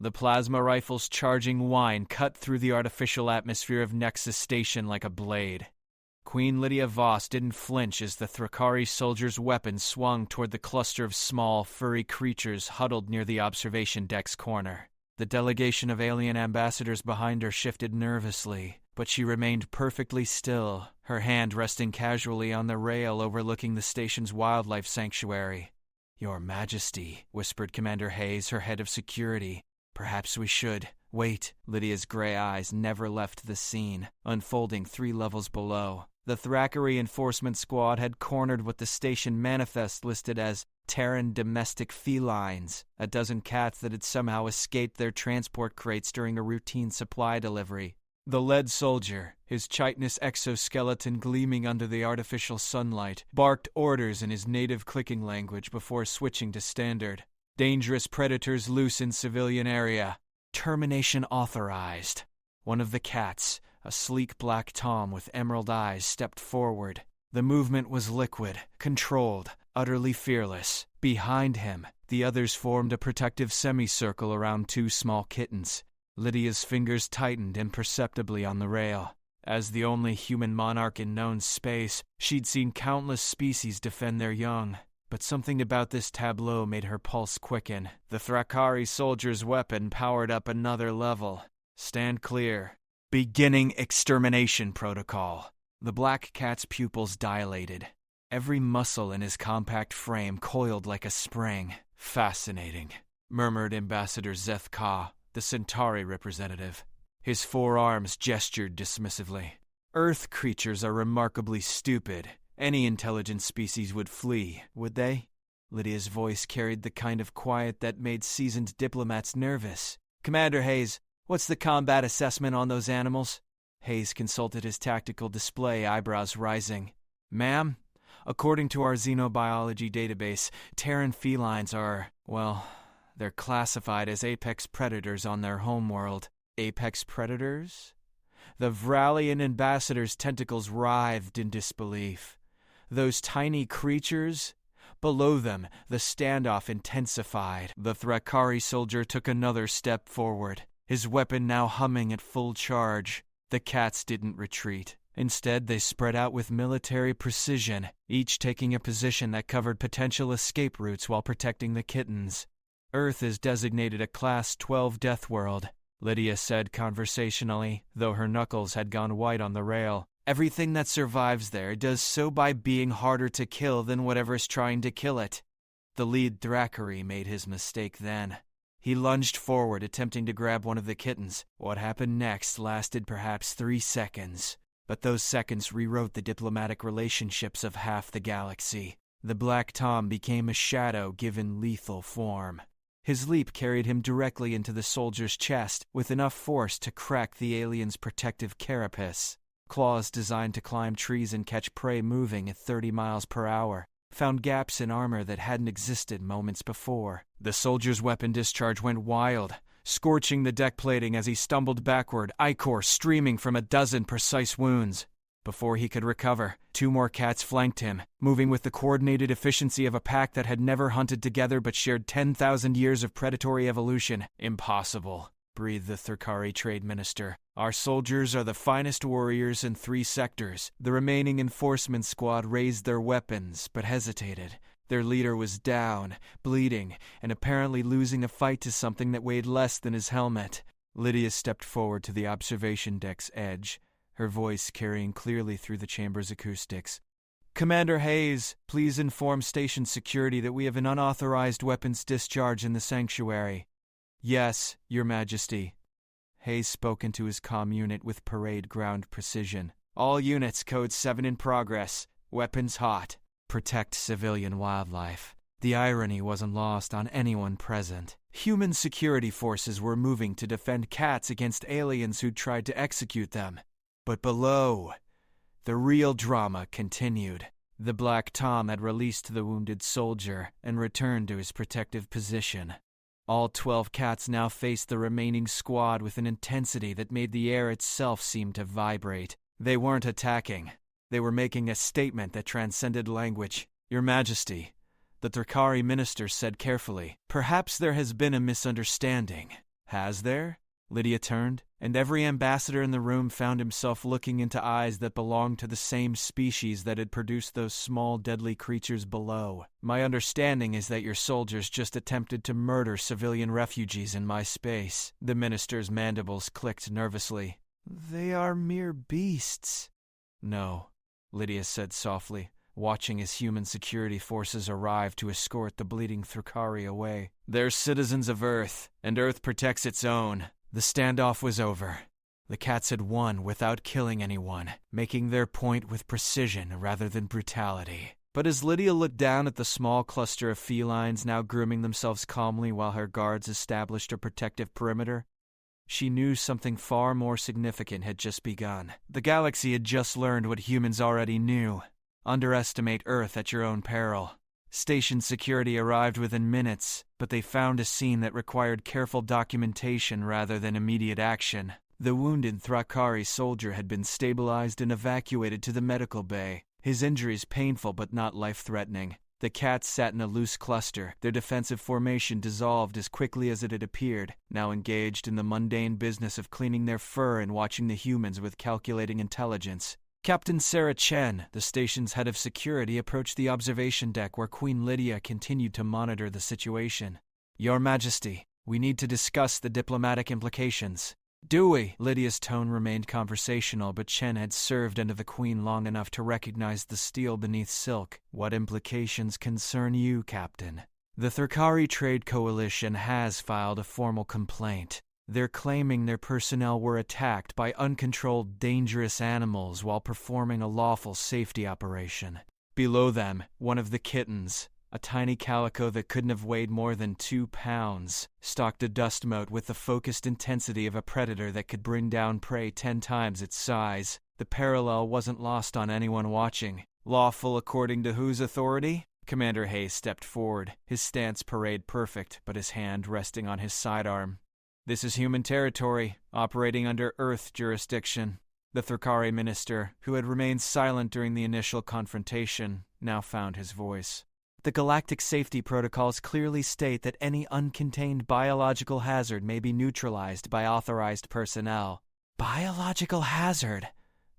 The plasma rifle's charging whine cut through the artificial atmosphere of Nexus Station like a blade. Queen Lydia Voss didn't flinch as the Thrakari soldier's weapon swung toward the cluster of small, furry creatures huddled near the observation deck's corner. The delegation of alien ambassadors behind her shifted nervously, but she remained perfectly still, her hand resting casually on the rail overlooking the station's wildlife sanctuary. "Your Majesty," whispered Commander Hayes, her head of security. "Perhaps we should wait." Lydia's gray eyes never left the scene, unfolding 3 levels below. The Thrakari enforcement squad had cornered what the station manifest listed as Terran domestic felines, a dozen cats that had somehow escaped their transport crates during a routine supply delivery. The lead soldier, his chitinous exoskeleton gleaming under the artificial sunlight, barked orders in his native clicking language before switching to standard. "Dangerous predators loose in civilian area. Termination authorized." One of the cats, a sleek black tom with emerald eyes, stepped forward. The movement was liquid, controlled, utterly fearless. Behind him, the others formed a protective semicircle around 2 small kittens. Lydia's fingers tightened imperceptibly on the rail. As the only human monarch in known space, she'd seen countless species defend their young. But something about this tableau made her pulse quicken. The Thrakari soldier's weapon powered up another level. "Stand clear. Beginning extermination protocol." The black cat's pupils dilated. Every muscle in his compact frame coiled like a spring. "Fascinating," murmured Ambassador Zeth Ka, the Centauri representative. His 4 arms gestured dismissively. "Earth creatures are remarkably stupid. Any intelligent species would flee, would they?" Lydia's voice carried the kind of quiet that made seasoned diplomats nervous. "Commander Hayes, what's the combat assessment on those animals?" Hayes consulted his tactical display, eyebrows rising. "Ma'am, according to our xenobiology database, Terran felines are, well, they're classified as apex predators on their homeworld." "Apex predators?" The Vralian ambassador's tentacles writhed in disbelief. "Those tiny creatures?" Below them, the standoff intensified. The Thrakari soldier took another step forward, his weapon now humming at full charge. The cats didn't retreat. Instead, they spread out with military precision, each taking a position that covered potential escape routes while protecting the kittens. "Earth is designated a Class 12 Deathworld," Lydia said conversationally, though her knuckles had gone white on the rail. "Everything that survives there does so by being harder to kill than whatever's trying to kill it." The lead Thrakari made his mistake then. He lunged forward, attempting to grab one of the kittens. What happened next lasted perhaps 3 seconds. But those seconds rewrote the diplomatic relationships of half the galaxy. The Black Tom became a shadow given lethal form. His leap carried him directly into the soldier's chest, with enough force to crack the alien's protective carapace. Claws designed to climb trees and catch prey moving at 30 miles per hour found gaps in armor that hadn't existed moments before. The soldier's weapon discharge went wild, scorching the deck plating as he stumbled backward, ichor streaming from a dozen precise wounds. Before he could recover, 2 more cats flanked him, moving with the coordinated efficiency of a pack that had never hunted together but shared 10,000 years of predatory evolution. "Impossible," breathed the Thrakari trade minister. "Our soldiers are the finest warriors in 3 sectors. The remaining enforcement squad raised their weapons, but hesitated. Their leader was down, bleeding, and apparently losing a fight to something that weighed less than his helmet." Lydia stepped forward to the observation deck's edge, her voice carrying clearly through the chamber's acoustics. "Commander Hayes, please inform station security that we have an unauthorized weapons discharge in the sanctuary." "Yes, Your Majesty." Hayes spoke into his comm unit with parade ground precision. "All units, code 7 in progress. Weapons hot. Protect civilian wildlife." The irony wasn't lost on anyone present. Human security forces were moving to defend cats against aliens who'd tried to execute them. But below, the real drama continued. The Black Tom had released the wounded soldier and returned to his protective position. All 12 cats now faced the remaining squad with an intensity that made the air itself seem to vibrate. They weren't attacking. They were making a statement that transcended language. "Your Majesty," the Thrakari minister said carefully, "perhaps there has been a misunderstanding. Has there? Lydia turned, and every ambassador in the room found himself looking into eyes that belonged to the same species that had produced those small deadly creatures below. My understanding is that your soldiers just attempted to murder civilian refugees in my space. The minister's mandibles clicked nervously. They are mere beasts. No, Lydia said softly, watching as human security forces arrived to escort the bleeding Thrakari away. They're citizens of Earth, and Earth protects its own. The standoff was over. The cats had won without killing anyone, making their point with precision rather than brutality. But as Lydia looked down at the small cluster of felines now grooming themselves calmly while her guards established a protective perimeter, she knew something far more significant had just begun. The galaxy had just learned what humans already knew. Underestimate Earth at your own peril. Station security arrived within minutes, but they found a scene that required careful documentation rather than immediate action. The wounded Thrakari soldier had been stabilized and evacuated to the medical bay, his injuries painful but not life-threatening. The cats sat in a loose cluster, their defensive formation dissolved as quickly as it had appeared, now engaged in the mundane business of cleaning their fur and watching the humans with calculating intelligence. Captain Sarah Chen, the station's head of security, approached the observation deck where Queen Lydia continued to monitor the situation. Your Majesty, we need to discuss the diplomatic implications. Do we? Lydia's tone remained conversational, but Chen had served under the Queen long enough to recognize the steel beneath silk. What implications concern you, Captain? The Thrakari Trade Coalition has filed a formal complaint. They're claiming their personnel were attacked by uncontrolled, dangerous animals while performing a lawful safety operation. Below them, one of the kittens, a tiny calico that couldn't have weighed more than 2 pounds, stalked a dust mote with the focused intensity of a predator that could bring down prey 10 times its size. The parallel wasn't lost on anyone watching. Lawful according to whose authority? Commander Hayes stepped forward, his stance parade perfect, but his hand resting on his sidearm. This is human territory, operating under Earth jurisdiction. The Thrakari minister, who had remained silent during the initial confrontation, now found his voice. The galactic safety protocols clearly state that any uncontained biological hazard may be neutralized by authorized personnel. Biological hazard?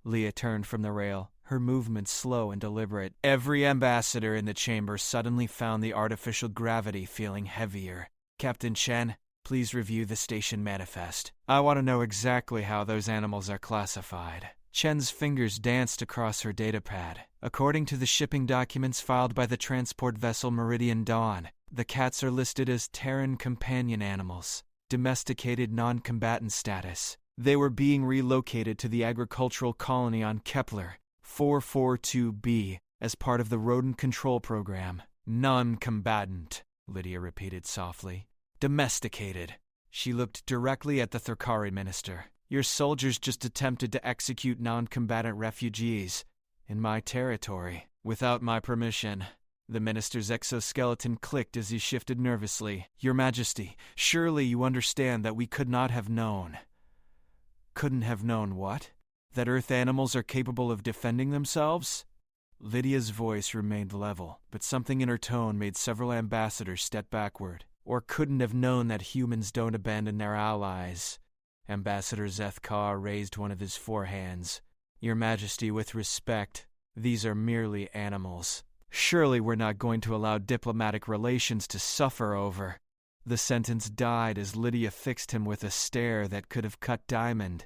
Leah turned from the rail, her movements slow and deliberate. Every ambassador in the chamber suddenly found the artificial gravity feeling heavier. Captain Chen, please review the station manifest. I want to know exactly how those animals are classified. Chen's fingers danced across her datapad. According to the shipping documents filed by the transport vessel Meridian Dawn, the cats are listed as Terran companion animals, domesticated non-combatant status. They were being relocated to the agricultural colony on Kepler 442b as part of the rodent control program. Non-combatant, Lydia repeated softly. Domesticated. She looked directly at the Thrakari minister. Your soldiers just attempted to execute non-combatant refugees in my territory without my permission. The minister's exoskeleton clicked as he shifted nervously. Your Majesty, surely you understand that we could not have known. Couldn't have known what? That Earth animals are capable of defending themselves? Lydia's voice remained level, but something in her tone made several ambassadors step backward. Or couldn't have known that humans don't abandon their allies. Ambassador Zethkar raised one of his forehands. Your Majesty, with respect, these are merely animals. Surely we're not going to allow diplomatic relations to suffer over. The sentence died as Lydia fixed him with a stare that could have cut diamond.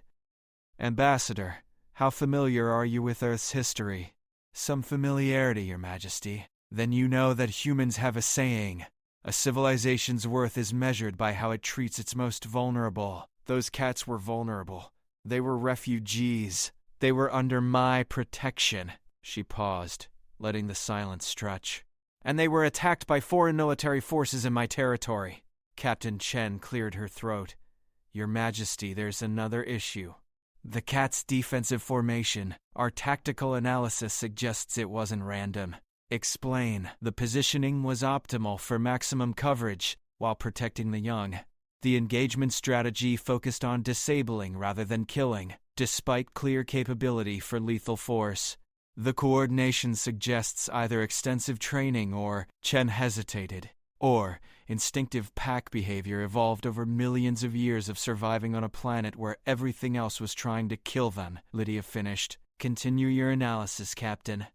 Ambassador, how familiar are you with Earth's history? Some familiarity, Your Majesty. Then you know that humans have a saying. A civilization's worth is measured by how it treats its most vulnerable. Those cats were vulnerable. They were refugees. They were under my protection. She paused, letting the silence stretch. And they were attacked by foreign military forces in my territory. Captain Chen cleared her throat. Your Majesty, there's another issue. The cat's defensive formation. Our tactical analysis suggests it wasn't random. Explain. The positioning was optimal for maximum coverage while protecting the young. The engagement strategy focused on disabling rather than killing, despite clear capability for lethal force. The coordination suggests either extensive training or... Chen hesitated. Or, instinctive pack behavior evolved over millions of years of surviving on a planet where everything else was trying to kill them, Lydia finished. Continue your analysis, Captain.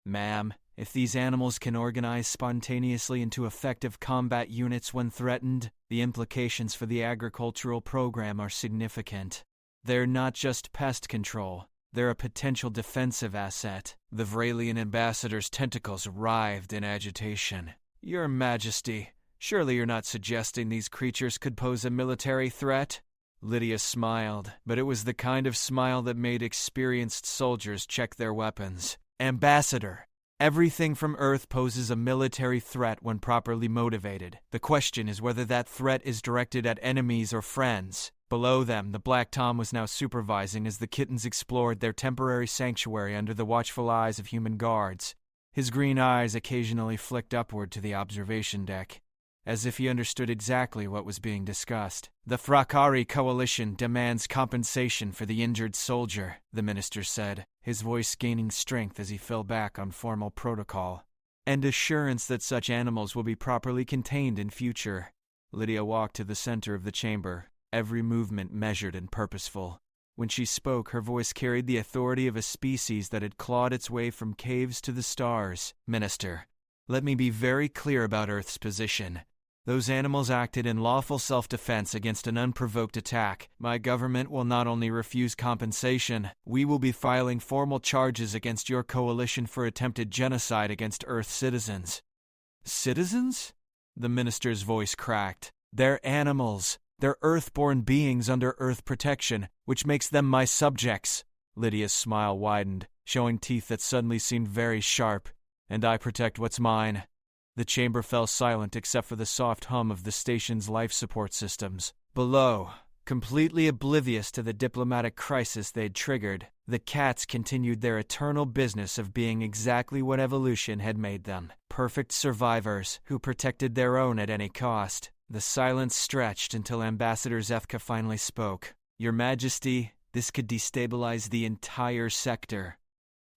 Ma'am, if these animals can organize spontaneously into effective combat units when threatened, the implications for the agricultural program are significant. They're not just pest control. They're a potential defensive asset. The Vralian ambassador's tentacles writhed in agitation. Your Majesty, surely you're not suggesting these creatures could pose a military threat? Lydia smiled, but it was the kind of smile that made experienced soldiers check their weapons. Ambassador, everything from Earth poses a military threat when properly motivated. The question is whether that threat is directed at enemies or friends. Below them, the Black Tom was now supervising as the kittens explored their temporary sanctuary under the watchful eyes of human guards. His green eyes occasionally flicked upward to the observation deck, as if he understood exactly what was being discussed. The Thrakari Coalition demands compensation for the injured soldier, the minister said, his voice gaining strength as he fell back on formal protocol. And assurance that such animals will be properly contained in future. Lydia walked to the center of the chamber, every movement measured and purposeful. When she spoke, her voice carried the authority of a species that had clawed its way from caves to the stars. Minister, let me be very clear about Earth's position. Those animals acted in lawful self-defense against an unprovoked attack. My government will not only refuse compensation, we will be filing formal charges against your coalition for attempted genocide against Earth citizens. Citizens? The minister's voice cracked. They're animals. They're Earth-born beings under Earth protection, which makes them my subjects. Lydia's smile widened, showing teeth that suddenly seemed very sharp. And I protect what's mine. The chamber fell silent except for the soft hum of the station's life support systems. Below, completely oblivious to the diplomatic crisis they'd triggered, the cats continued their eternal business of being exactly what evolution had made them. Perfect survivors who protected their own at any cost. The silence stretched until Ambassador Zethka finally spoke. Your Majesty, this could destabilize the entire sector.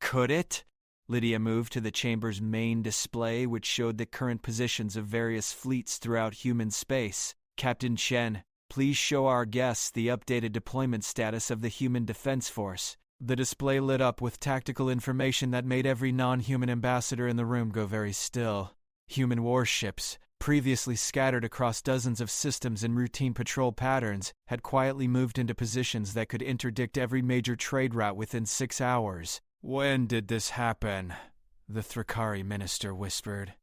Could it? Lydia moved to the chamber's main display, which showed the current positions of various fleets throughout human space. Captain Chen, please show our guests the updated deployment status of the Human Defense Force. The display lit up with tactical information that made every non-human ambassador in the room go very still. Human warships, previously scattered across dozens of systems in routine patrol patterns, had quietly moved into positions that could interdict every major trade route within 6 hours. When did this happen? The Thrakari minister whispered.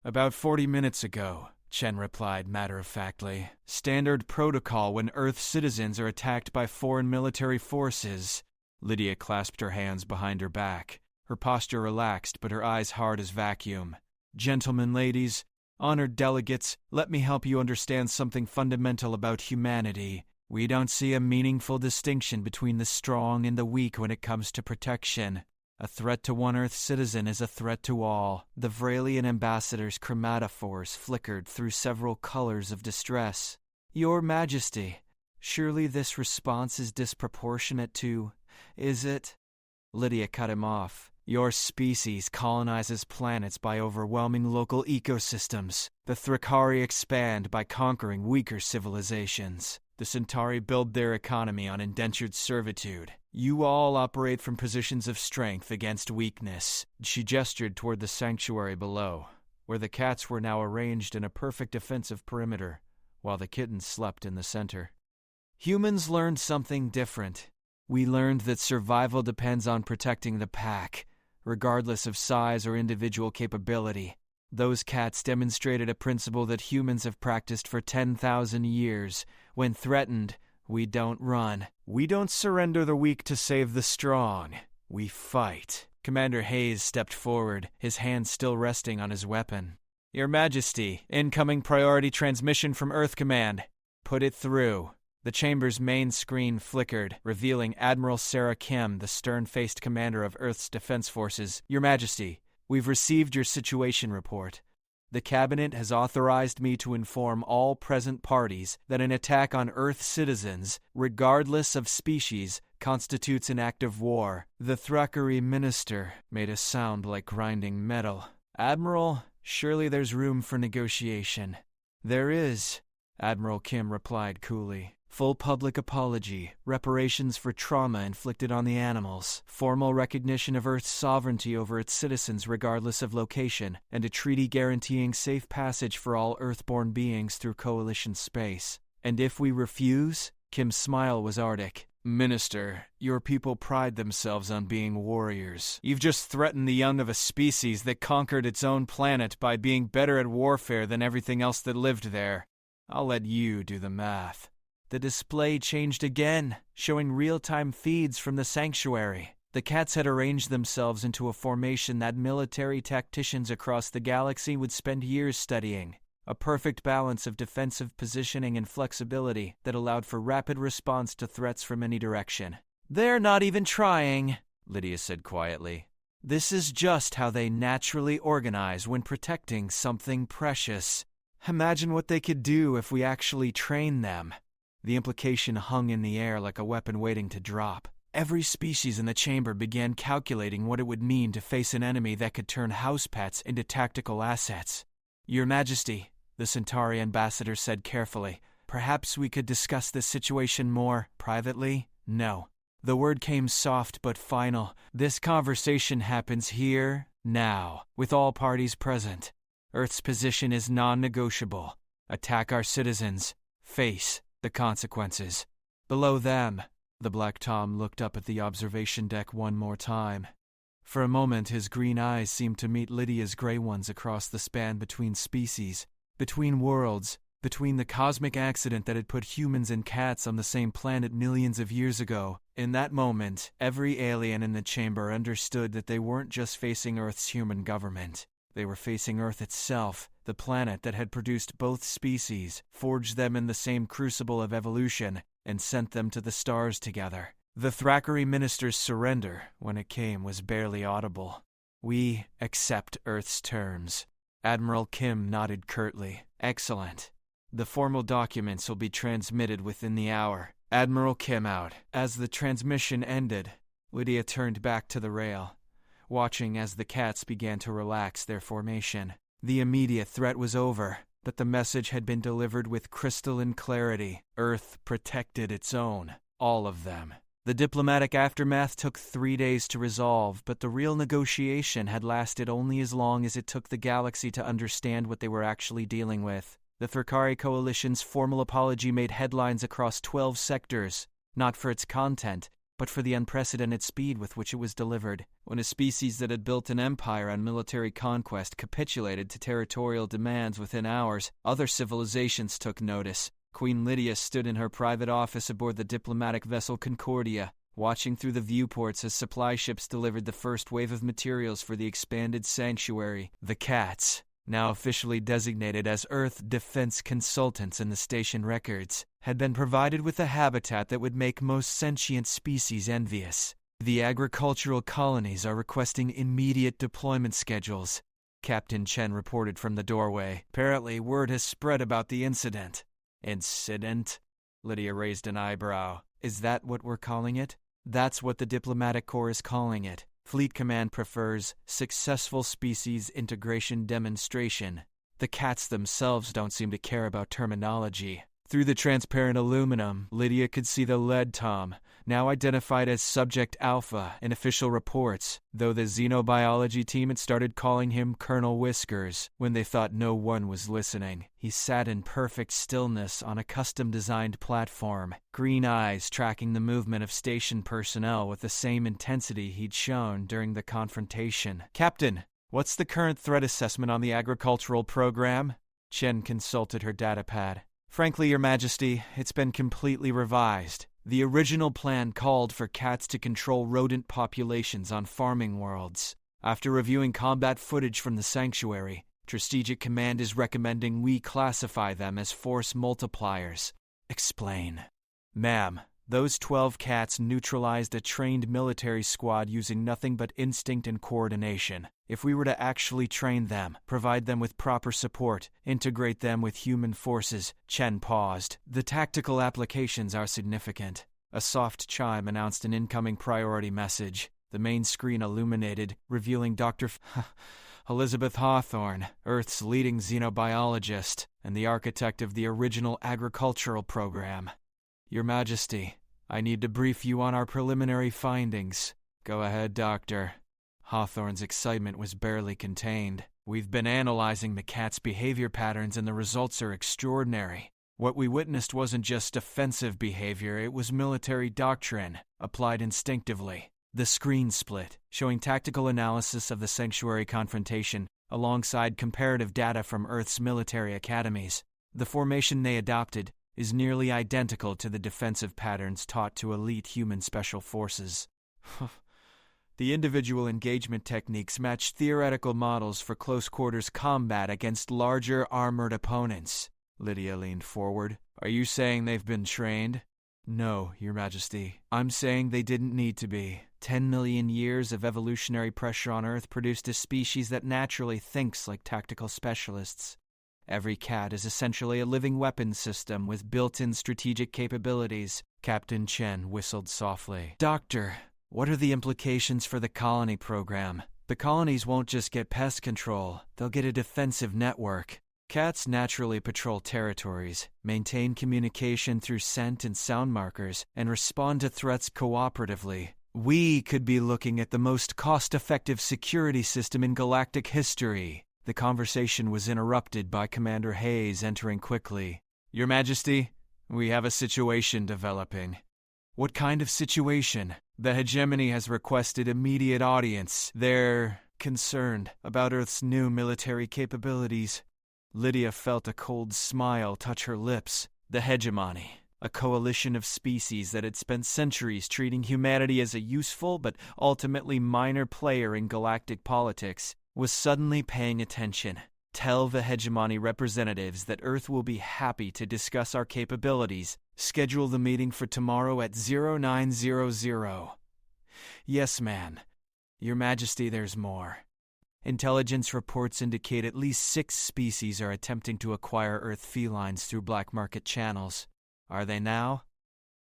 About 40 minutes ago, Chen replied matter-of-factly. Standard protocol when Earth citizens are attacked by foreign military forces. Lydia clasped her hands behind her back. Her posture relaxed, but her eyes hard as vacuum. Gentlemen, ladies, honored delegates, let me help you understand something fundamental about humanity. We don't see a meaningful distinction between the strong and the weak when it comes to protection. A threat to one Earth citizen is a threat to all. The Vralian ambassador's chromatophores flickered through several colors of distress. Your Majesty, surely this response is disproportionate to, is it? Lydia cut him off. Your species colonizes planets by overwhelming local ecosystems. The Thrakari expand by conquering weaker civilizations. The Centauri build their economy on indentured servitude. You all operate from positions of strength against weakness. She gestured toward the sanctuary below, where the cats were now arranged in a perfect defensive perimeter, while the kittens slept in the center. Humans learned something different. We learned that survival depends on protecting the pack, regardless of size or individual capability. Those cats demonstrated a principle that humans have practiced for 10,000 years. When threatened, we don't run. We don't surrender the weak to save the strong. We fight. Commander Hayes stepped forward, his hand still resting on his weapon. Your Majesty, incoming priority transmission from Earth Command. Put it through. The chamber's main screen flickered, revealing Admiral Sarah Kim, the stern-faced commander of Earth's defense forces. Your Majesty, we've received your situation report. The Cabinet has authorized me to inform all present parties that an attack on Earth citizens, regardless of species, constitutes an act of war. The Thrakari minister made a sound like grinding metal. Admiral, Surely there's room for negotiation. There is, Admiral Kim replied coolly. Full public apology, reparations for trauma inflicted on the animals, formal recognition of Earth's sovereignty over its citizens regardless of location, and a treaty guaranteeing safe passage for all Earthborn beings through Coalition space. And if we refuse? Kim's smile was Arctic. Minister, your people pride themselves on being warriors. You've just threatened the young of a species that conquered its own planet by being better at warfare than everything else that lived there. I'll let you do the math. The display changed again, showing real-time feeds from the sanctuary. The cats had arranged themselves into a formation that military tacticians across the galaxy would spend years studying. A perfect balance of defensive positioning and flexibility that allowed for rapid response to threats from any direction. They're not even trying, Lydia said quietly. This is just how they naturally organize when protecting something precious. Imagine what they could do if we actually train them. The implication hung in the air like a weapon waiting to drop. Every species in the chamber began calculating what it would mean to face an enemy that could turn house pets into tactical assets. Your Majesty, the Centauri ambassador said carefully, perhaps we could discuss this situation more privately? No. The word came soft but final. This conversation happens here, now, with all parties present. Earth's position is non-negotiable. Attack our citizens. Face the consequences. Below them, the Black Tom looked up at the observation deck one more time. For a moment, his green eyes seemed to meet Lydia's gray ones across the span between species, between worlds, between the cosmic accident that had put humans and cats on the same planet millions of years ago. In that moment, every alien in the chamber understood that they weren't just facing Earth's human government. They were facing Earth itself, the planet that had produced both species, forged them in the same crucible of evolution, and sent them to the stars together. The Thackeray minister's surrender, when it came, was barely audible. We accept Earth's terms. Admiral Kim nodded curtly. Excellent. The formal documents will be transmitted within the hour. Admiral Kim out. As the transmission ended, Lydia turned back to the rail, watching as the cats began to relax their formation. The immediate threat was over, but the message had been delivered with crystalline clarity. Earth protected its own. All of them. The diplomatic aftermath took 3 days to resolve, but the real negotiation had lasted only as long as it took the galaxy to understand what they were actually dealing with. The Thackeray Coalition's formal apology made headlines across 12 sectors, not for its content, but for the unprecedented speed with which it was delivered. When a species that had built an empire on military conquest capitulated to territorial demands within hours, other civilizations took notice. Queen Lydia stood in her private office aboard the diplomatic vessel Concordia, watching through the viewports as supply ships delivered the first wave of materials for the expanded sanctuary. The cats, now officially designated as Earth Defense Consultants in the station records, had been provided with a habitat that would make most sentient species envious. The agricultural colonies are requesting immediate deployment schedules, Captain Chen reported from the doorway. Apparently, word has spread about the incident. Incident? Lydia raised an eyebrow. Is that what we're calling it? That's what the diplomatic corps is calling it. Fleet Command prefers successful species integration demonstration. The cats themselves don't seem to care about terminology. Through the transparent aluminum, Lydia could see the lead tom, now identified as Subject Alpha in official reports, though the xenobiology team had started calling him Colonel Whiskers when they thought no one was listening. He sat in perfect stillness on a custom-designed platform, green eyes tracking the movement of station personnel with the same intensity he'd shown during the confrontation. Captain, what's the current threat assessment on the agricultural program? Chen consulted her datapad. Frankly, Your Majesty, it's been completely revised. The original plan called for cats to control rodent populations on farming worlds. After reviewing combat footage from the sanctuary, Strategic Command is recommending we classify them as force multipliers. Explain. Ma'am, those 12 cats neutralized a trained military squad using nothing but instinct and coordination. If we were to actually train them, provide them with proper support, integrate them with human forces, Chen paused. The tactical applications are significant. A soft chime announced an incoming priority message. The main screen illuminated, revealing Elizabeth Hawthorne, Earth's leading xenobiologist and the architect of the original agricultural program. Your Majesty, I need to brief you on our preliminary findings. Go ahead, Doctor. Hawthorne's excitement was barely contained. We've been analyzing the cat's behavior patterns and the results are extraordinary. What we witnessed wasn't just defensive behavior, it was military doctrine, applied instinctively. The screen split, showing tactical analysis of the sanctuary confrontation, alongside comparative data from Earth's military academies. The formation they adopted is nearly identical to the defensive patterns taught to elite human special forces. The individual engagement techniques match theoretical models for close-quarters combat against larger armored opponents. Lydia leaned forward. Are you saying they've been trained? No, Your Majesty. I'm saying they didn't need to be. 10 million years of evolutionary pressure on Earth produced a species that naturally thinks like tactical specialists. Every cat is essentially a living weapons system with built-in strategic capabilities. Captain Chen whistled softly. Doctor, what are the implications for the colony program? The colonies won't just get pest control, they'll get a defensive network. Cats naturally patrol territories, maintain communication through scent and sound markers, and respond to threats cooperatively. We could be looking at the most cost-effective security system in galactic history. The conversation was interrupted by Commander Hayes entering quickly. Your Majesty, we have a situation developing. What kind of situation? The hegemony has requested immediate audience. They're concerned about Earth's new military capabilities. Lydia felt a cold smile touch her lips. The hegemony, a coalition of species that had spent centuries treating humanity as a useful but ultimately minor player in galactic politics, was suddenly paying attention. Tell the hegemony representatives that Earth will be happy to discuss our capabilities. Schedule the meeting for tomorrow at 0900. Yes, ma'am. Your Majesty, there's more. Intelligence reports indicate at least 6 species are attempting to acquire Earth felines through black market channels. Are they now?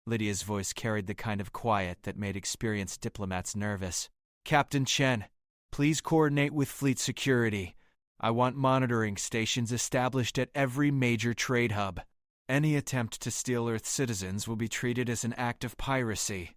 Lydia's voice carried the kind of quiet that made experienced diplomats nervous. Captain Chen, please coordinate with fleet security. I want monitoring stations established at every major trade hub. Any attempt to steal Earth citizens will be treated as an act of piracy.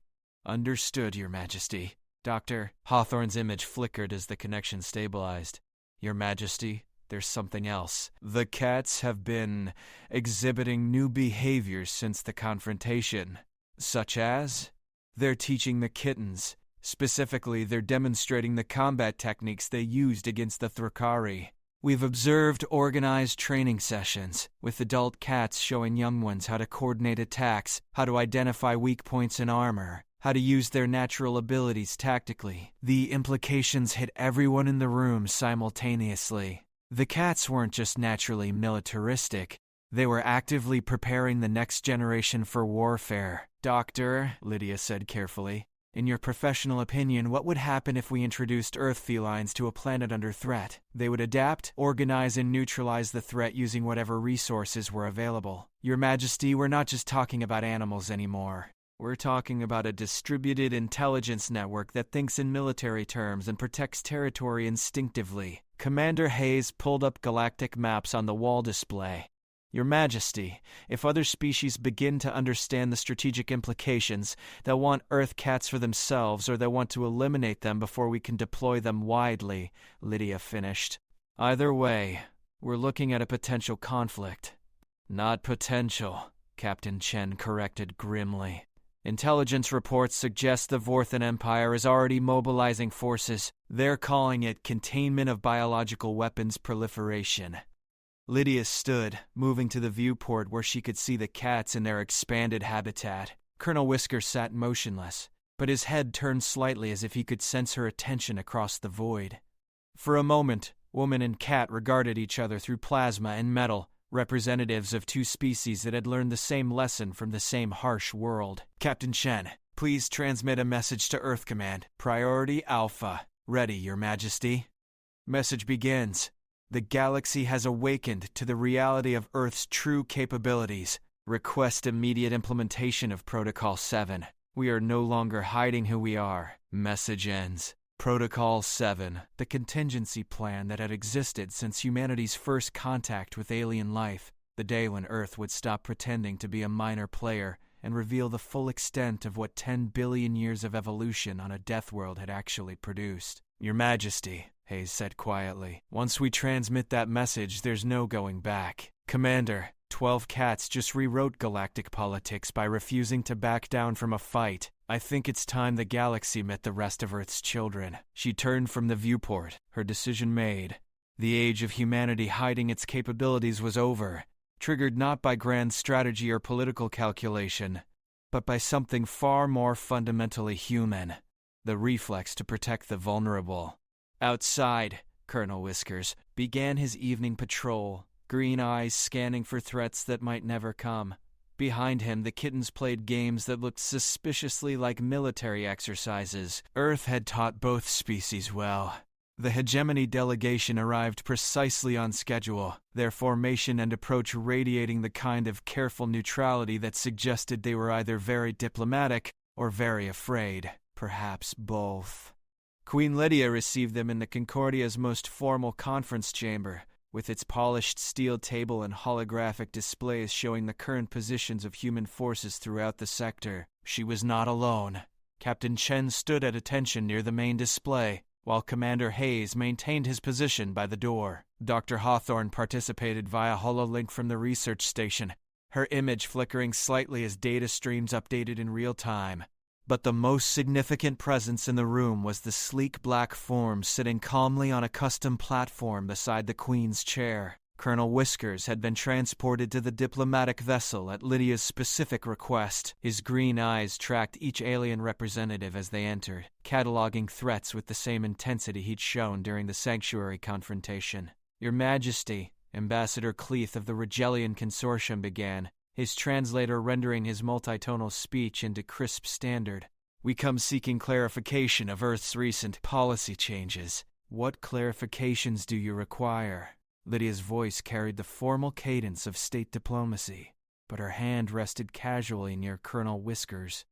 Understood, Your Majesty. Doctor, Hawthorne's image flickered as the connection stabilized. Your Majesty, there's something else. The cats have been exhibiting new behaviors since the confrontation. Such as? They're teaching the kittens. Specifically, they're demonstrating the combat techniques they used against the Thrakari. We've observed organized training sessions, with adult cats showing young ones how to coordinate attacks, how to identify weak points in armor, how to use their natural abilities tactically. The implications hit everyone in the room simultaneously. The cats weren't just naturally militaristic, they were actively preparing the next generation for warfare. Doctor, Lydia said carefully, in your professional opinion, what would happen if we introduced Earth felines to a planet under threat? They would adapt, organize, and neutralize the threat using whatever resources were available. Your Majesty, we're not just talking about animals anymore. We're talking about a distributed intelligence network that thinks in military terms and protects territory instinctively. Commander Hayes pulled up galactic maps on the wall display. Your Majesty, if other species begin to understand the strategic implications, they'll want Earth cats for themselves or they'll want to eliminate them before we can deploy them widely, Lydia finished. Either way, we're looking at a potential conflict. Not potential, Captain Chen corrected grimly. Intelligence reports suggest the Vorthan Empire is already mobilizing forces. They're calling it containment of biological weapons proliferation. Lydia stood, moving to the viewport where she could see the cats in their expanded habitat. Colonel Whisker sat motionless, but his head turned slightly as if he could sense her attention across the void. For a moment, woman and cat regarded each other through plasma and metal, representatives of 2 species that had learned the same lesson from the same harsh world. Captain Chen, please transmit a message to Earth Command. Priority Alpha. Ready, Your Majesty. Message begins. The galaxy has awakened to the reality of Earth's true capabilities. Request immediate implementation of Protocol 7. We are no longer hiding who we are. Message ends. Protocol 7, the contingency plan that had existed since humanity's first contact with alien life, the day when Earth would stop pretending to be a minor player and reveal the full extent of what 10 billion years of evolution on a Deathworld had actually produced. Your Majesty, Hayes said quietly, once we transmit that message, there's no going back. Commander, 12 cats just rewrote galactic politics by refusing to back down from a fight. I think it's time the galaxy met the rest of Earth's children. She turned from the viewport, her decision made. The age of humanity hiding its capabilities was over, triggered not by grand strategy or political calculation, but by something far more fundamentally human, the reflex to protect the vulnerable. Outside, Colonel Whiskers began his evening patrol, green eyes scanning for threats that might never come. Behind him, the kittens played games that looked suspiciously like military exercises. Earth had taught both species well. The hegemony delegation arrived precisely on schedule, their formation and approach radiating the kind of careful neutrality that suggested they were either very diplomatic or very afraid, perhaps both. Queen Lydia received them in the Concordia's most formal conference chamber, with its polished steel table and holographic displays showing the current positions of human forces throughout the sector. She was not alone. Captain Chen stood at attention near the main display, while Commander Hayes maintained his position by the door. Dr. Hawthorne participated via hololink from the research station, her image flickering slightly as data streams updated in real time. But the most significant presence in the room was the sleek black form sitting calmly on a custom platform beside the Queen's chair. Colonel Whiskers had been transported to the diplomatic vessel at Lydia's specific request. His green eyes tracked each alien representative as they entered, cataloging threats with the same intensity he'd shown during the Sanctuary confrontation. Your Majesty, Ambassador Cleeth of the Regellian Consortium began, his translator rendering his multitonal speech into crisp standard. We come seeking clarification of Earth's recent policy changes. What clarifications do you require? Lydia's voice carried the formal cadence of state diplomacy, but her hand rested casually near Colonel Whiskers,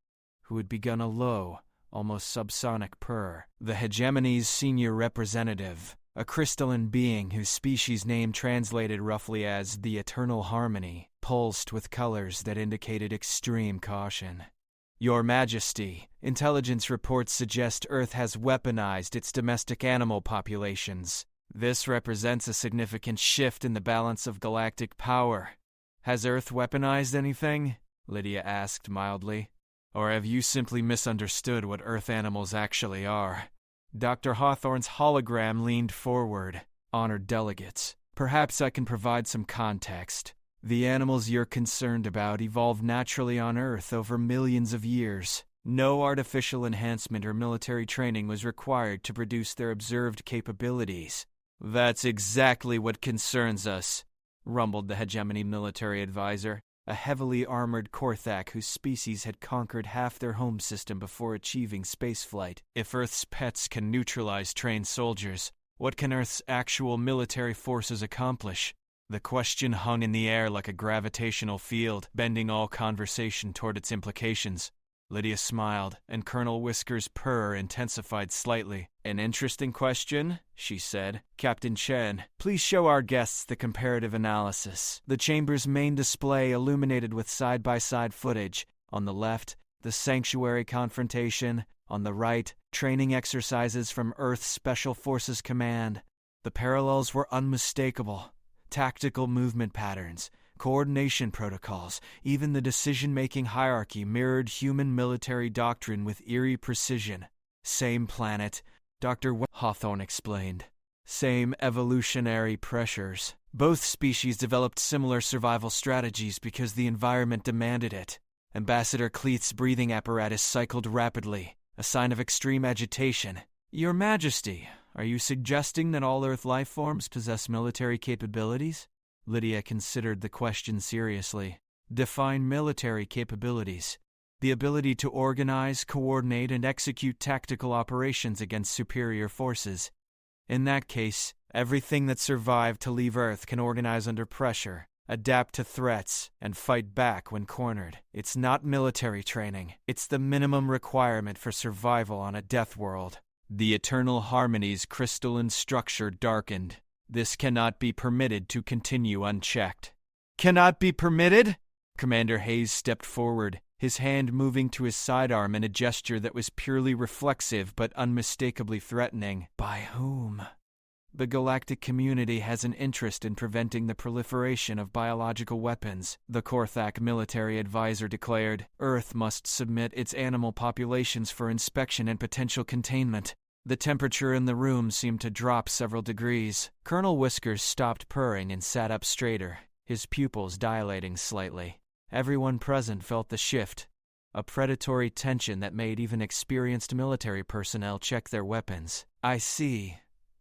who had begun a low, almost subsonic purr. The hegemony's senior representative, a crystalline being whose species name translated roughly as the Eternal Harmony, pulsed with colors that indicated extreme caution. Your Majesty, intelligence reports suggest Earth has weaponized its domestic animal populations. This represents a significant shift in the balance of galactic power. Has Earth weaponized anything? Lydia asked mildly. Or have you simply misunderstood what Earth animals actually are? Dr. Hawthorne's hologram leaned forward. Honored delegates, perhaps I can provide some context. The animals you're concerned about evolved naturally on Earth over millions of years. No artificial enhancement or military training was required to produce their observed capabilities. That's exactly what concerns us, rumbled the hegemony military advisor, a heavily armored Korthak whose species had conquered half their home system before achieving spaceflight. If Earth's pets can neutralize trained soldiers, what can Earth's actual military forces accomplish? The question hung in the air like a gravitational field, bending all conversation toward its implications. Lydia smiled, and Colonel Whiskers' purr intensified slightly. An interesting question, she said. Captain Chen, please show our guests the comparative analysis. The chamber's main display illuminated with side-by-side footage. On the left, the Sanctuary confrontation. On the right, training exercises from Earth's Special Forces Command. The parallels were unmistakable. Tactical movement patterns, coordination protocols, even the decision-making hierarchy mirrored human military doctrine with eerie precision. Same planet, Dr. Hawthorne explained. Same evolutionary pressures. Both species developed similar survival strategies because the environment demanded it. Ambassador Cleeth's breathing apparatus cycled rapidly, a sign of extreme agitation. Your Majesty, are you suggesting that all Earth life forms possess military capabilities? Lydia considered the question seriously. Define military capabilities. The ability to organize, coordinate, and execute tactical operations against superior forces. In that case, everything that survived to leave Earth can organize under pressure, adapt to threats, and fight back when cornered. It's not military training. It's the minimum requirement for survival on a death world. The Eternal Harmony's crystalline structure darkened. This cannot be permitted to continue unchecked. Cannot be permitted? Commander Hayes stepped forward, his hand moving to his sidearm in a gesture that was purely reflexive but unmistakably threatening. By whom? The galactic community has an interest in preventing the proliferation of biological weapons, the Korthak military advisor declared. Earth must submit its animal populations for inspection and potential containment. The temperature in the room seemed to drop several degrees. Colonel Whiskers stopped purring and sat up straighter, his pupils dilating slightly. Everyone present felt the shift, a predatory tension that made even experienced military personnel check their weapons. I see,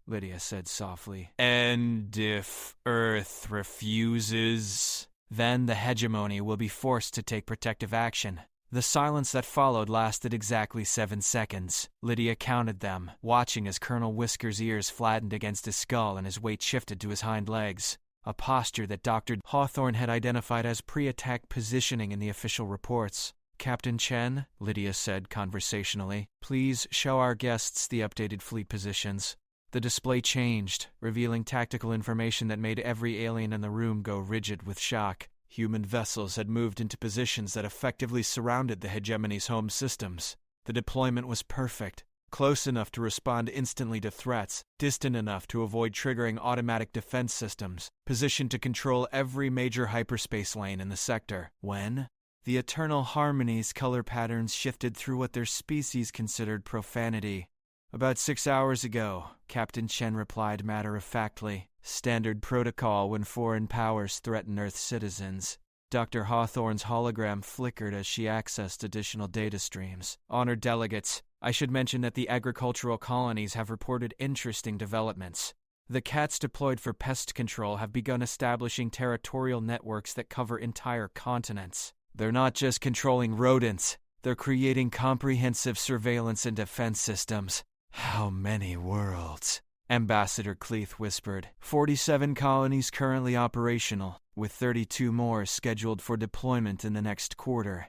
Lydia said softly. And if Earth refuses? Then the hegemony will be forced to take protective action. The silence that followed lasted exactly 7 seconds. Lydia counted them, watching as Colonel Whiskers' ears flattened against his skull and his weight shifted to his hind legs, a posture that Dr. Hawthorne had identified as pre-attack positioning in the official reports. Captain Chen, Lydia said conversationally, please show our guests the updated fleet positions. The display changed, revealing tactical information that made every alien in the room go rigid with shock. Human vessels had moved into positions that effectively surrounded the hegemony's home systems. The deployment was perfect, close enough to respond instantly to threats, distant enough to avoid triggering automatic defense systems, positioned to control every major hyperspace lane in the sector. When? The Eternal Harmony's color patterns shifted through what their species considered profanity. About 6 hours ago, Captain Chen replied matter-of-factly. Standard protocol when foreign powers threaten Earth citizens. Dr. Hawthorne's hologram flickered as she accessed additional data streams. Honored delegates, I should mention that the agricultural colonies have reported interesting developments. The cats deployed for pest control have begun establishing territorial networks that cover entire continents. They're not just controlling rodents, they're creating comprehensive surveillance and defense systems. How many worlds? Ambassador Cleeth whispered. 47 colonies currently operational, with 32 more scheduled for deployment in the next quarter.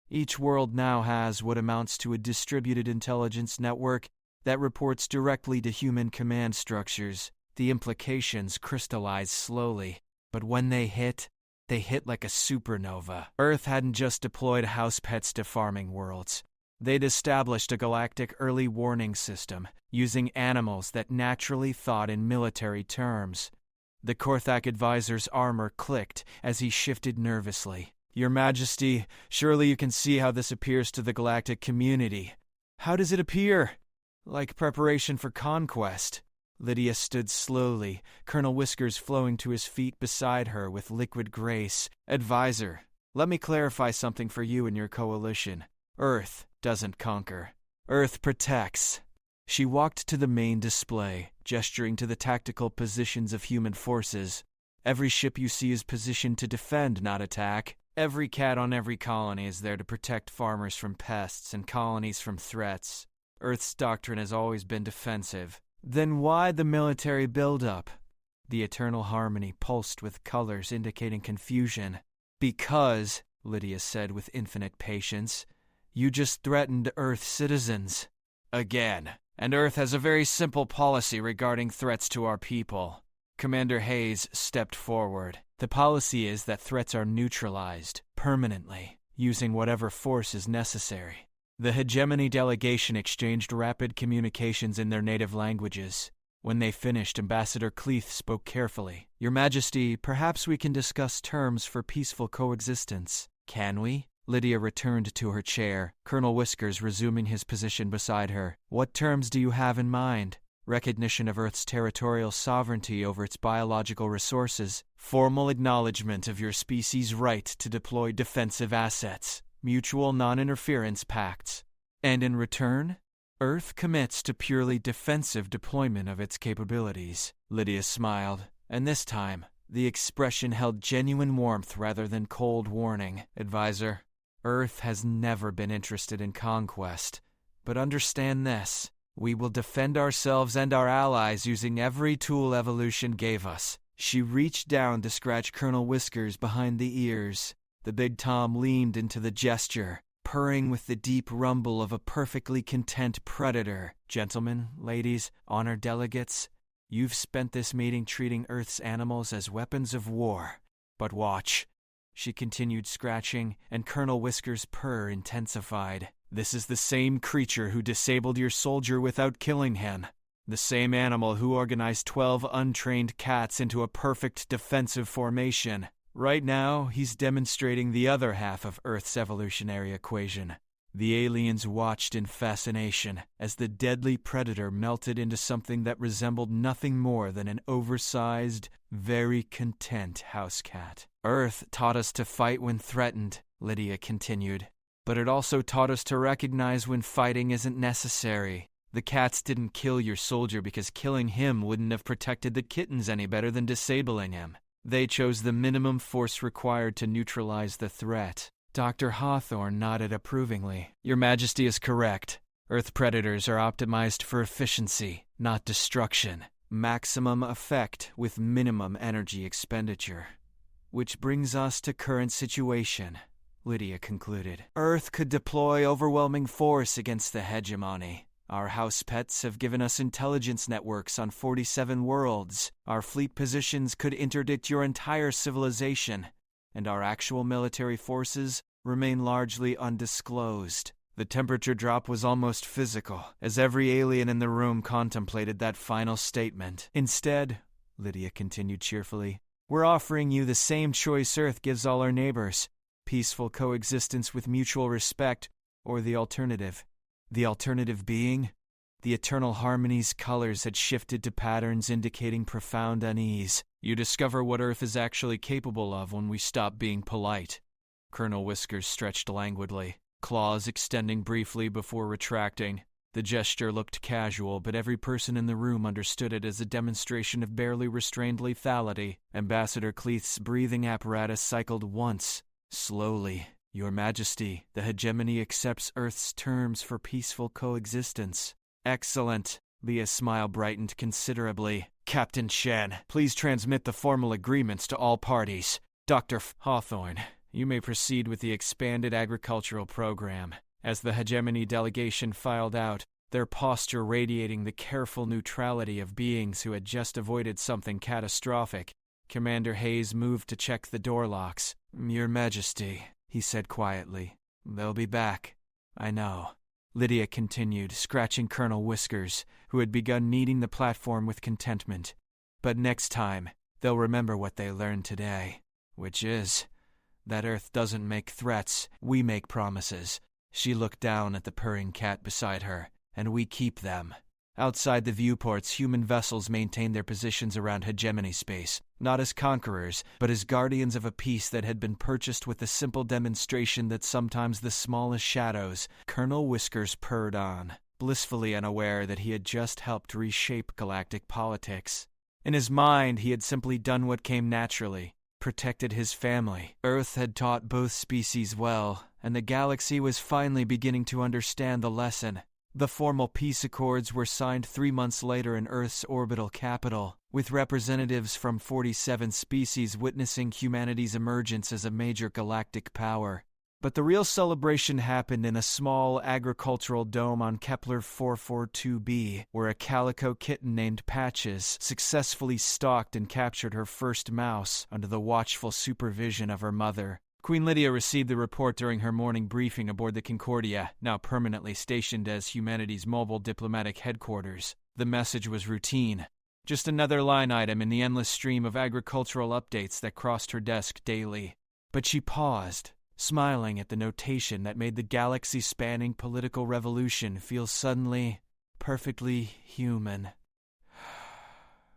Each world now has what amounts to a distributed intelligence network that reports directly to human command structures. The implications crystallize slowly, but when they hit like a supernova. Earth hadn't just deployed house pets to farming worlds. They'd established a galactic early warning system, using animals that naturally thought in military terms. The Korthak advisor's armor clicked as he shifted nervously. Your Majesty, surely you can see how this appears to the galactic community. How does it appear? Like preparation for conquest. Lydia stood slowly, Colonel Whiskers flowing to his feet beside her with liquid grace. Advisor, let me clarify something for you and your coalition. Earth doesn't conquer. Earth protects. She walked to the main display, gesturing to the tactical positions of human forces. Every ship you see is positioned to defend, not attack. Every cat on every colony is there to protect farmers from pests and colonies from threats. Earth's doctrine has always been defensive. Then why the military buildup? The Eternal Harmony pulsed with colors indicating confusion. Because, Lydia said with infinite patience, you just threatened Earth citizens. Again. And Earth has a very simple policy regarding threats to our people. Commander Hayes stepped forward. The policy is that threats are neutralized, permanently, using whatever force is necessary. The hegemony delegation exchanged rapid communications in their native languages. When they finished, Ambassador Cleeth spoke carefully. Your Majesty, perhaps we can discuss terms for peaceful coexistence. Can we? Lydia returned to her chair, Colonel Whiskers resuming his position beside her. What terms do you have in mind? Recognition of Earth's territorial sovereignty over its biological resources, formal acknowledgement of your species' right to deploy defensive assets, mutual non-interference pacts. And in return, Earth commits to purely defensive deployment of its capabilities. Lydia smiled, and this time, the expression held genuine warmth rather than cold warning. Advisor, Earth has never been interested in conquest, but understand this. We will defend ourselves and our allies using every tool evolution gave us. She reached down to scratch Colonel Whiskers behind the ears. The big Tom leaned into the gesture. purring with the deep rumble of a perfectly content predator. Gentlemen, ladies, honored delegates, you've spent this meeting treating Earth's animals as weapons of war. But watch. She continued scratching, and Colonel Whisker's purr intensified. This is the same creature who disabled your soldier without killing him. The same animal who organized 12 untrained cats into a perfect defensive formation. Right now, he's demonstrating the other half of Earth's evolutionary equation. The aliens watched in fascination as the deadly predator melted into something that resembled nothing more than an oversized, very content house cat. Earth taught us to fight when threatened, Lydia continued. But it also taught us to recognize when fighting isn't necessary. The cats didn't kill your soldier because killing him wouldn't have protected the kittens any better than disabling him. They chose the minimum force required to neutralize the threat. Dr. Hawthorne nodded approvingly. Your Majesty is correct. Earth predators are optimized for efficiency, not destruction. Maximum effect with minimum energy expenditure. Which brings us to current situation, Lydia concluded. Earth could deploy overwhelming force against the hegemony. Our house pets have given us intelligence networks on 47 worlds. Our fleet positions could interdict your entire civilization, and our actual military forces remain largely undisclosed. The temperature drop was almost physical, as every alien in the room contemplated that final statement. Instead, Lydia continued cheerfully, we're offering you the same choice Earth gives all our neighbors. Peaceful coexistence with mutual respect, or the alternative. The alternative being, the eternal harmony's colors had shifted to patterns indicating profound unease. You discover what Earth is actually capable of when we stop being polite. Colonel Whiskers stretched languidly, claws extending briefly before retracting. The gesture looked casual, but every person in the room understood it as a demonstration of barely restrained lethality. Ambassador Cleith's breathing apparatus cycled once, slowly. Your Majesty, the hegemony accepts Earth's terms for peaceful coexistence. Excellent. Leah's smile brightened considerably. Captain Shen, please transmit the formal agreements to all parties. Dr. Hawthorne, you may proceed with the expanded agricultural program. As the hegemony delegation filed out, their posture radiating the careful neutrality of beings who had just avoided something catastrophic, Commander Hayes moved to check the door locks. Your Majesty, he said quietly. They'll be back. I know. Lydia continued, scratching Colonel Whiskers, who had begun kneading the platform with contentment. But next time, they'll remember what they learned today, which is that Earth doesn't make threats, we make promises. She looked down at the purring cat beside her, and we keep them. Outside the viewports, human vessels maintained their positions around hegemony space, not as conquerors, but as guardians of a peace that had been purchased with the simple demonstration that sometimes the smallest shadows. Colonel Whiskers purred on, blissfully unaware that he had just helped reshape galactic politics. In his mind, he had simply done what came naturally, protected his family. Earth had taught both species well, and the galaxy was finally beginning to understand the lesson. The formal peace accords were signed 3 months later in Earth's orbital capital, with representatives from 47 species witnessing humanity's emergence as a major galactic power. But the real celebration happened in a small agricultural dome on Kepler 442b, where a calico kitten named Patches successfully stalked and captured her first mouse under the watchful supervision of her mother. Queen Lydia received the report during her morning briefing aboard the Concordia, now permanently stationed as humanity's mobile diplomatic headquarters. The message was routine. Just another line item in the endless stream of agricultural updates that crossed her desk daily. But she paused, smiling at the notation that made the galaxy-spanning political revolution feel suddenly, perfectly human.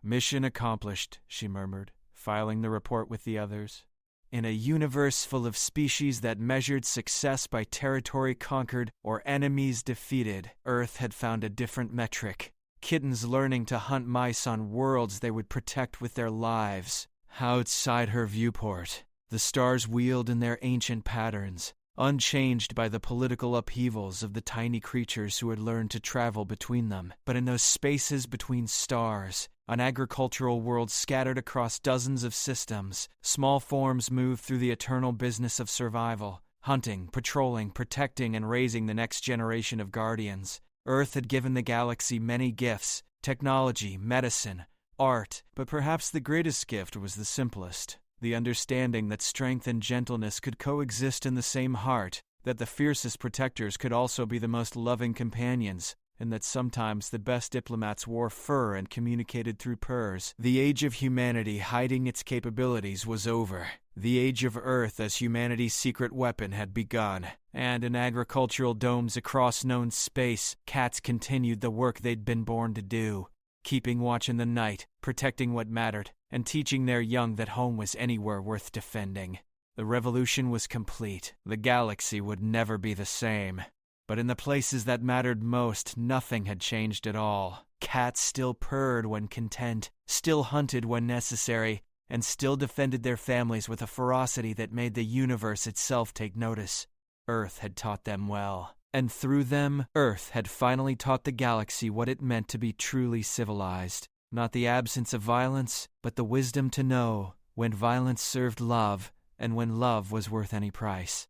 Mission accomplished, she murmured, filing the report with the others. In a universe full of species that measured success by territory conquered or enemies defeated, Earth had found a different metric. Kittens learning to hunt mice on worlds they would protect with their lives. Outside her viewport, the stars wheeled in their ancient patterns, unchanged by the political upheavals of the tiny creatures who had learned to travel between them. But in those spaces between stars, an agricultural world scattered across dozens of systems, small forms moved through the eternal business of survival, hunting, patrolling, protecting, and raising the next generation of guardians. Earth had given the galaxy many gifts: technology, medicine, art, but perhaps the greatest gift was the simplest: the understanding that strength and gentleness could coexist in the same heart, that the fiercest protectors could also be the most loving companions, and that sometimes the best diplomats wore fur and communicated through purrs. The age of humanity hiding its capabilities was over. The age of Earth as humanity's secret weapon had begun, and in agricultural domes across known space, cats continued the work they'd been born to do: keeping watch in the night, protecting what mattered, and teaching their young that home was anywhere worth defending. The revolution was complete. The galaxy would never be the same. But in the places that mattered most, nothing had changed at all. Cats still purred when content, still hunted when necessary, and still defended their families with a ferocity that made the universe itself take notice. Earth had taught them well. And through them, Earth had finally taught the galaxy what it meant to be truly civilized. Not the absence of violence, but the wisdom to know when violence served love, and when love was worth any price.